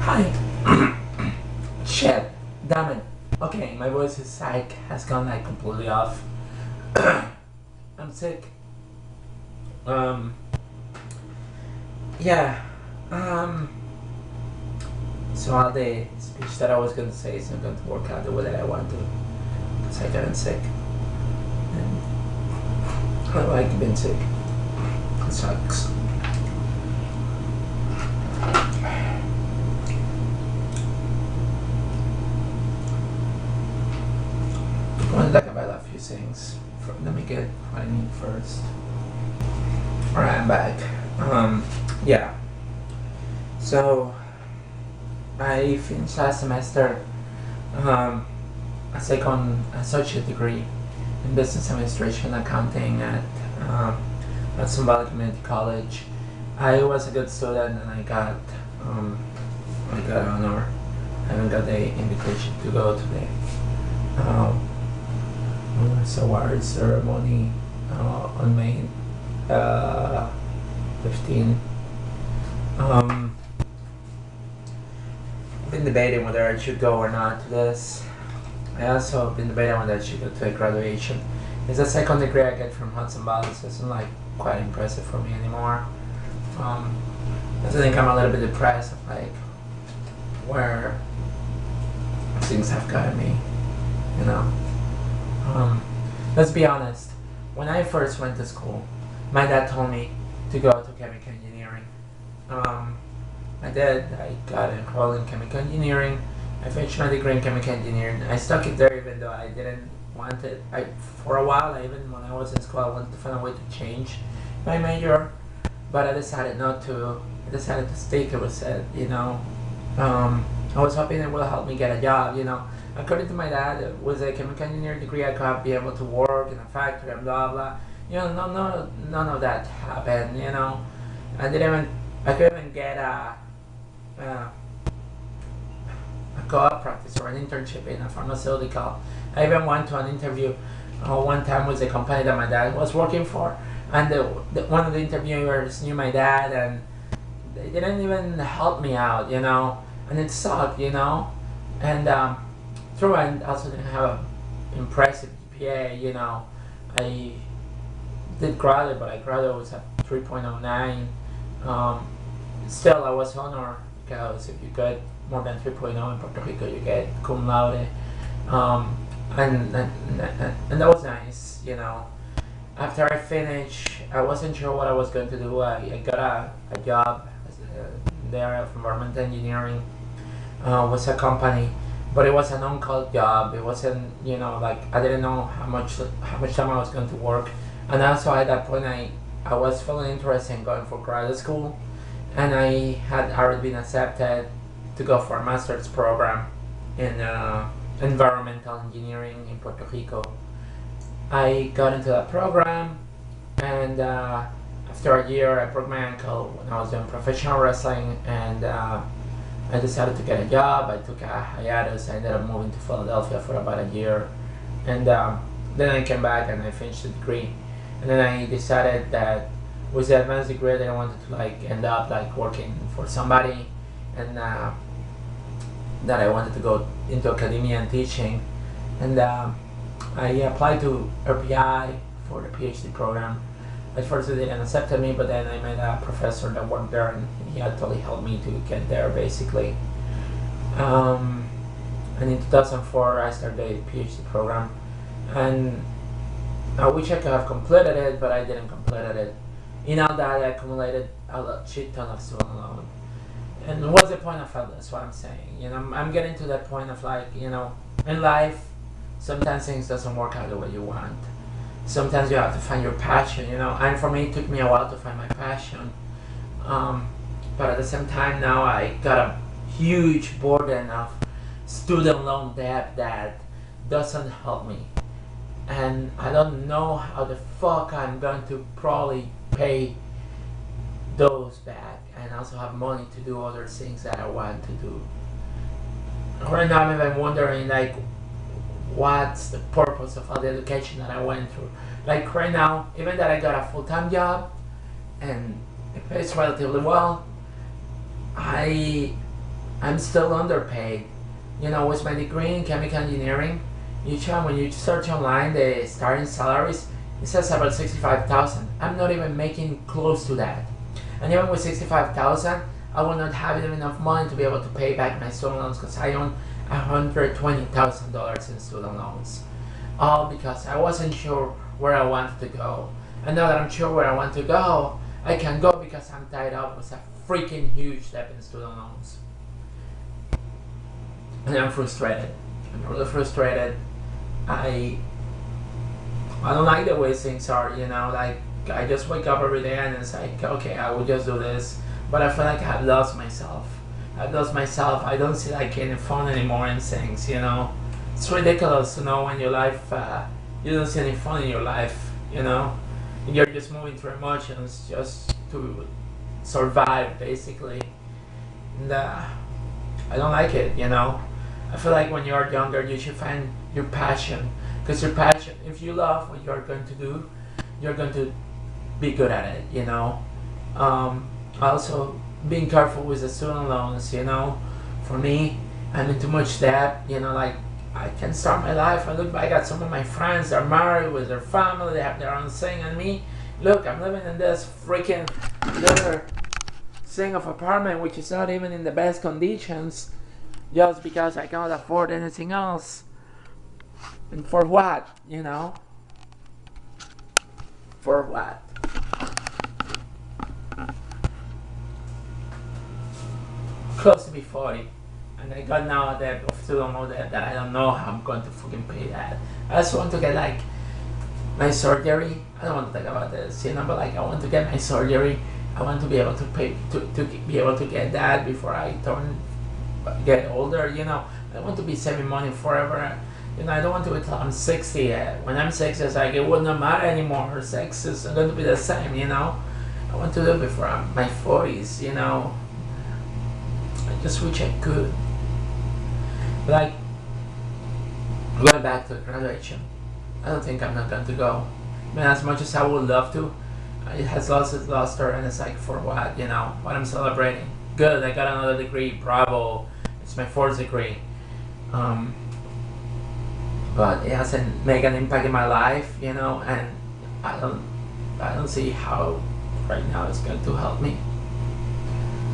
Hi. Shit. Damn it. Okay, my voice is psych has gone like completely off. I'm sick. Um. Yeah. Um. So all the speech that I was gonna say is not going to work out the way that I want to, because I got sick. And I don't like being sick. It sucks. I want to talk about a few things. Let me get what I need first. Alright, I'm back. Yeah. So, I finished last semester a second associate degree in business administration accounting at some Valley Community College. I was a good student and I got honor. I haven't got the invitation to go to the award ceremony on May 15. I've been debating whether I should go or not to this. I also been debating whether I should go to a graduation. It's a second degree I get from Gonzalez, so it's not like quite impressive for me anymore. I think I'm a little bit depressed of like where things have gotten me, you know. Let's be honest. When I first went to school, my dad told me to go to chemical engineering. I did. I got enrolled in chemical engineering. I finished my degree in chemical engineering. I stuck it there even though I didn't want it. For a while, even when I was in school, I wanted to find a way to change my major, but I decided not to. I decided to stick with it, you know. I was hoping it will help me get a job, you know. According to my dad, with a chemical engineering degree, I could be able to work in a factory and blah blah. You know, none of that happened. You know, I couldn't even get a co-op practice or an internship in a pharmaceutical. I even went to an interview one time with a company that my dad was working for, and one of the interviewers knew my dad, and they didn't even help me out. You know, and it sucked. You know, and true, I also didn't have an impressive GPA, you know. I did graduate, but I graduated with a 3.09. Still, I was honored because if you get more than 3.0 in Puerto Rico, you get cum laude. And that was nice, you know. After I finished, I wasn't sure what I was going to do. I got a job there of environmental engineering with a company. But it was an on-call job. It wasn't, you know, like I didn't know how much time I was going to work. And also at that point, I was feeling interested in going for graduate school, and I had already been accepted to go for a master's program in environmental engineering in Puerto Rico. I got into that program, and after a year, I broke my ankle when I was doing professional wrestling, and I decided to get a job. I took a hiatus. I ended up moving to Philadelphia for about a year, and then I came back and I finished the degree. And then I decided that with the advanced degree, that I wanted to like end up like working for somebody, and that I wanted to go into academia and teaching. And I applied to RPI for the PhD program. At first they didn't accept me, but then I met a professor that worked there, and he actually helped me to get there basically. And in 2004 I started the PhD program, and I wish I could have completed it, but I didn't complete it. In all that, I accumulated a shit ton of student loan. And what's the point of all this? What I'm saying, you know, I'm getting to that point of like, you know, in life, sometimes things doesn't work out the way you want. Sometimes you have to find your passion, you know, and for me it took me a while to find my passion. But at the same time now I got a huge burden of student loan debt that doesn't help me. And I don't know how the fuck I'm going to probably pay those back and also have money to do other things that I want to do. Right now I'm even wondering like what's the purpose of all the education that I went through. Like right now, even that I got a full-time job and it pays relatively well, I I'm still underpaid. You know, with my degree in chemical engineering, when you search online the starting salaries, it says about 65,000. I'm not even making close to that. And even with 65,000, I will not have even enough money to be able to pay back my student loans because I own $120,000 in student loans. All because I wasn't sure where I wanted to go. And now that I'm sure where I want to go, I can go because I'm tied up with a freaking huge debt in student loans. And I'm frustrated. I'm really frustrated. I don't like the way things are, you know, like I just wake up every day and it's like, okay, I will just do this. But I feel like I've lost myself. I don't see like any fun anymore in things, you know. It's ridiculous to know when your life, you don't see any fun in your life, you know. You're just moving through emotions just to survive, basically. And I don't like it, you know. I feel like when you're younger, you should find your passion. Because your passion, if you love what you're going to do, you're going to be good at it, you know. Also, being careful with the student loans, you know. For me, I'm in too much debt, you know, like I can start my life. I look back at some of my friends, they're married with their family, they have their own thing, and me, look, I'm living in this freaking little thing of apartment, which is not even in the best conditions, just because I cannot afford anything else. And for what, you know? For what? Close to be 40. And I got now a debt of student loan debt that I don't know how I'm going to fucking pay that. I just want to get like my surgery. I don't want to talk about this, you know, but like I want to get my surgery. I want to be able to pay to be able to get that before I get older, you know. I want to be saving money forever. You know, I don't want to wait till I'm 60. When I'm 60, it's like it will not matter anymore. Sex is going to be the same, you know. I want to do it before I'm my 40s, you know. I just wish I could. Like, going back to graduation, I don't think I'm not going to go. I mean, as much as I would love to, it has lost its luster, and it's like, for what, you know? What I'm celebrating. Good, I got another degree, bravo. It's my 4th degree. But it hasn't made an impact in my life, you know, and I don't see how right now it's going to help me.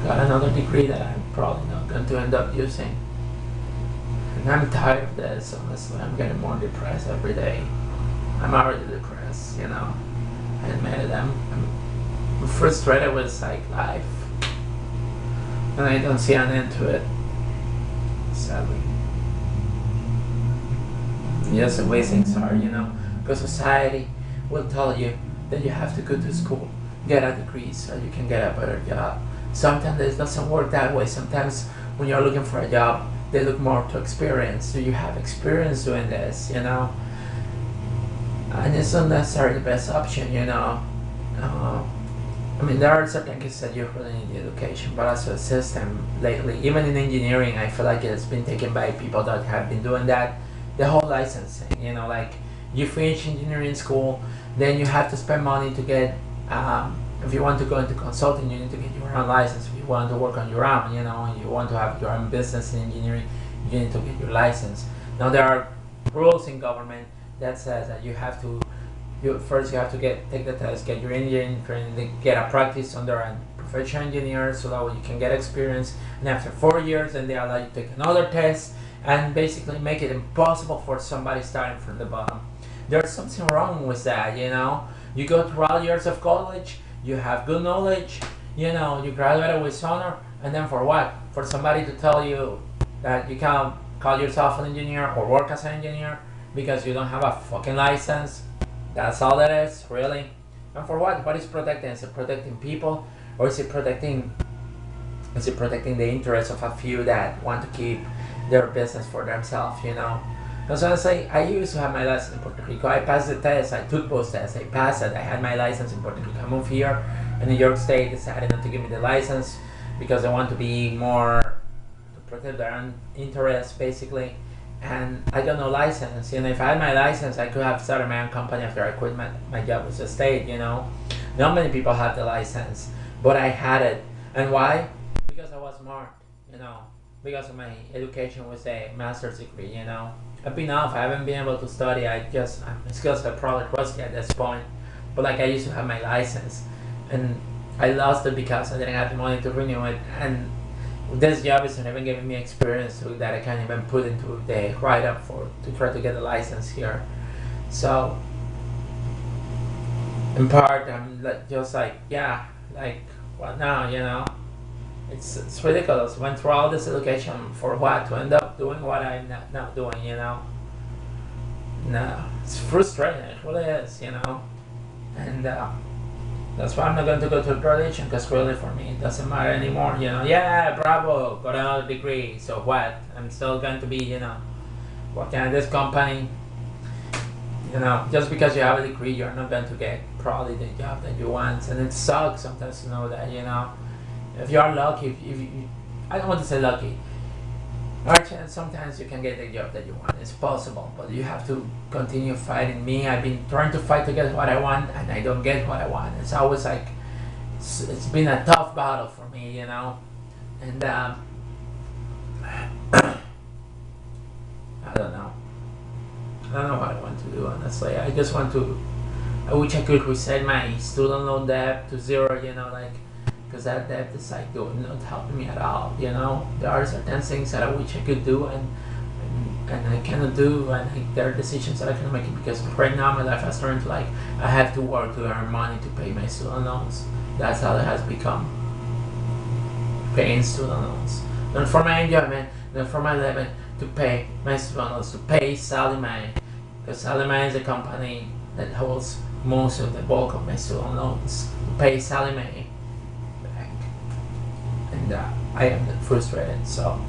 Got another degree that I'm probably not going to end up using. And I'm tired of this, honestly. I'm getting more depressed every day. I'm already depressed, you know. I admit it. I'm frustrated with like life. And I don't see an end to it. Sadly. Yes, the way things are, you know. Because society will tell you that you have to go to school, get a degree so you can get a better job. Sometimes it doesn't work that way. Sometimes when you're looking for a job, they look more to experience. Do you have experience doing this, you know? And it's not necessarily the best option, you know. I mean, there are certain cases that you really need the education, but as a system lately, even in engineering, I feel like it's been taken by people that have been doing that. The whole licensing, you know, like you finish engineering school, then you have to spend money to get, if you want to go into consulting, you need to get your own license. If you want to work on your own, you know, and you want to have your own business in engineering, you need to get your license. Now there are rules in government that says that you have to, first you have to take the test, get your engineering training, get a practice under a professional engineer so that way you can get experience, and after 4 years then they allow you to take another test and basically make it impossible for somebody starting from the bottom. There's something wrong with that, you know. You go through all years of college, you have good knowledge, you know, you graduated with honor, and then for what? For somebody to tell you that you can't call yourself an engineer or work as an engineer because you don't have a fucking license. That's all that is, really. And for what? What is protecting? Is it protecting people, or is it protecting the interests of a few that want to keep their business for themselves, you know? Because honestly, I used to have my license in Puerto Rico. I passed the test, I took both tests, I passed it, I had my license in Puerto Rico. I moved here, and New York State decided not to give me the license because they want to be more, to protect their own interests, basically. And I got no license, you know. If I had my license, I could have started my own company after I quit my job with the state, you know. Not many people have the license, but I had it. And why? Because I was smart, you know. because of my education was a master's degree, you know. I've been off, I haven't been able to study, my skills are probably rusty at this point. But like I used to have my license and I lost it because I didn't have the money to renew it. And this job isn't even giving me experience that I can't even put into the write-up to try to get a license here. So in part I'm just like, yeah, like what now, you know? It's ridiculous. Went through all this education for what? To end up doing what I'm not doing, you know? No, it's frustrating, it really is, you know? And that's why I'm not going to go to graduation, because really for me it doesn't matter anymore, you know? Yeah, bravo, got another degree, so what? I'm still going to be, you know, working at this company. You know, just because you have a degree, you're not going to get probably the job that you want. And it sucks sometimes to know that, you know? If you are lucky, if you, I don't want to say lucky. Actually, sometimes you can get the job that you want. It's possible, but you have to continue fighting. Me, I've been trying to fight to get what I want, and I don't get what I want. It's always like it's been a tough battle for me, you know. And I don't know. I don't know what I want to do, honestly. I just want to. I wish I could reset my student loan debt to zero, you know, like. Because that debt is like not helping me at all, you know. There are certain things that I wish I could do and I cannot do, and there are decisions that I cannot make because right now my life has turned to like I have to work to earn money to pay my student loans. That's how it has become. Paying student loans. Not for my enjoyment, not for my living, to pay my student loans, to pay Salimay. Because Salimay is a company that holds most of the bulk of my student loans. To pay Salimay. And I am frustrated. So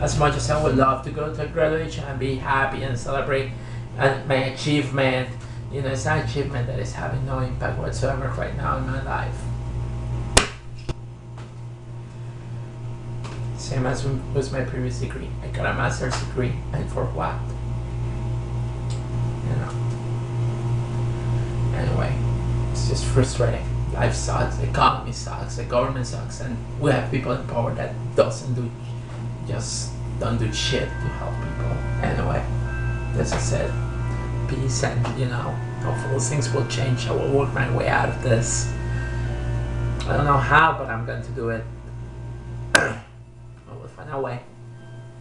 as much as I would love to go to graduation and be happy and celebrate my achievement, you know, it's an achievement that is having no impact whatsoever right now in my life. Same as with my previous degree. I got a master's degree, and for what? You know. Anyway, it's just frustrating. Life sucks, the economy sucks, the government sucks, and we have people in power that don't do shit to help people. Anyway, as I said, peace, and you know, hopefully things will change. I will work my way out of this. I don't know how, but I'm going to do it. I will find a way.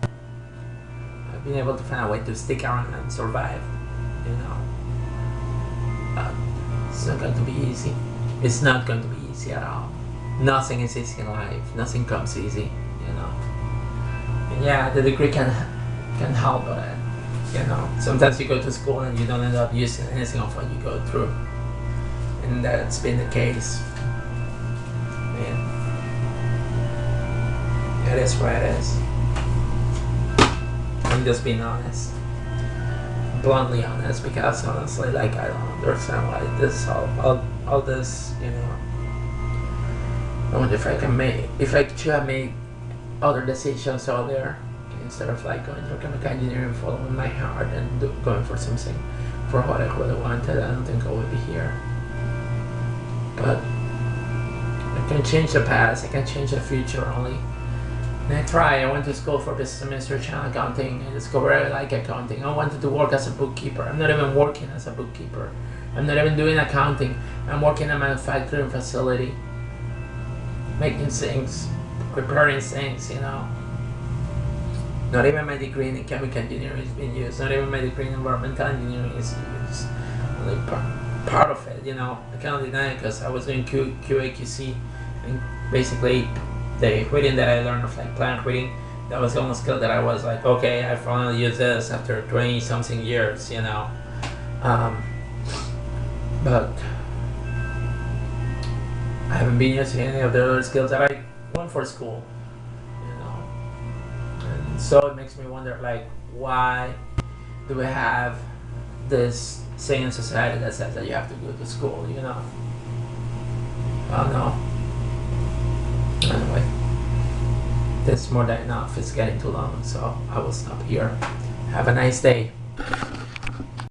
I've been able to find a way to stick around and survive, you know. It's not going to be easy. It's not going to be easy at all. Nothing is easy in life. Nothing comes easy, you know. And yeah, the degree can help, but you know, sometimes you go to school and you don't end up using anything of what you go through, and that's been the case. Man, it is what it is. I'm just being honest. Bluntly honest, because honestly, like, I don't understand why this all this, you know. I wonder if I should have made other decisions earlier instead of like going to chemical engineering, following my heart, and going for something for what I really wanted. I don't think I would be here. But I can change the past. I can change the future only. And I tried. I went to school for business administration and accounting. I discovered I like accounting. I wanted to work as a bookkeeper. I'm not even working as a bookkeeper. I'm not even doing accounting. I'm working in a manufacturing facility, making things, preparing things, you know. Not even my degree in chemical engineering is being used. Not even my degree in environmental engineering is used. Only part of it, you know. I cannot deny it because I was doing QA/QC, and basically the reading that I learned of like plant reading, that was the only skill that I was like, okay, I finally use this after 20 something years, you know. But I haven't been using any of the other skills that I went for school, you know. And so it makes me wonder, like, why do we have this thing in society that says that you have to go to school, you know? I don't know. Anyway, this is more than enough. It's getting too long, so I will stop here. Have a nice day.